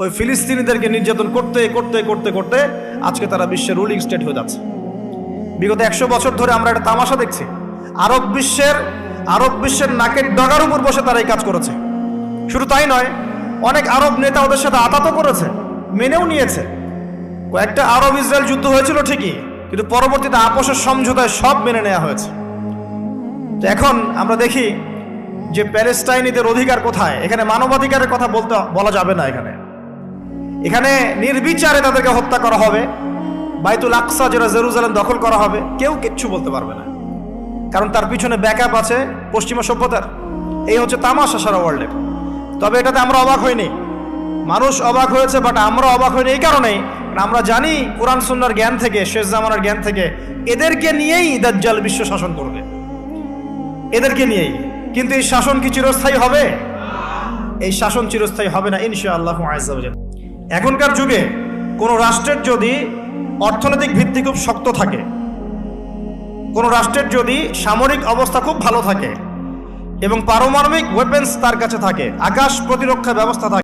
ওই ফিলিস্তিনিদেরকে নির্যাতন করতে করতে করতে করতে আজকে তারা বিশ্বের রুলিং স্টেট হয়ে যাচ্ছে। বিগত 100 বছর ধরে আমরা একটা তামাশা দেখছি। আরব বিশ্বের নাকের ডগার উপর বসে তারা এই কাজ করেছে। শুধু তাই নয়, অনেক আরব নেতা ওদের সাথে আতাতও করেছে, মেনেও নিয়েছে। কয়েকটা আরব ইসরায়েল যুদ্ধ হয়েছিল ঠিকই, কিন্তু পরবর্তীতে আপোষের সমঝোতায় সব মেনে নেওয়া হয়েছে। তো এখন আমরা দেখি যে প্যালেস্টাইনিদের অধিকার কোথায়। এখানে মানবাধিকারের কথা বলা যাবে না। এখানে নির্বিচারে তাদেরকে হত্যা করা হবে। বাইতুল আকসা যেটা জেরুজালেম দখল করা হবে, কেউ কিচ্ছু বলতে পারবে না, কারণ তার পিছনে ব্যাকআপ আছে পশ্চিমা সভ্যতার। এই হচ্ছে তামাশা সারা ওয়ার্ল্ডের। তবে এটাতে আমরা অবাক হইনি, মানুষ অবাক হয়েছে, বাট আমরা অবাক হইনি এই কারণেই আমরা জানি কোরআন সুন্নাহর জ্ঞান থেকে, শেষ জামানার জ্ঞান থেকে, এদেরকে নিয়েই দাজ্জাল বিশ্ব শাসন করবে, এদেরকে নিয়েই। কিন্তু এই শাসন কি চিরস্থায়ী হবে? এই শাসন চিরস্থায়ী হবে না ইনশাআল্লাহু আযজা ওয়া জাল্লা। এখনকার যুগে কোন রাষ্ট্রের যদি অর্থনৈতিক ভিত্তি খুব শক্ত থাকে, কোন রাষ্ট্রের যদি সামরিক অবস্থা খুব ভালো থাকে এবং পারমাণবিক ওয়েপেন্স তার কাছে থাকে, আকাশ প্রতিরক্ষা ব্যবস্থা থাকে,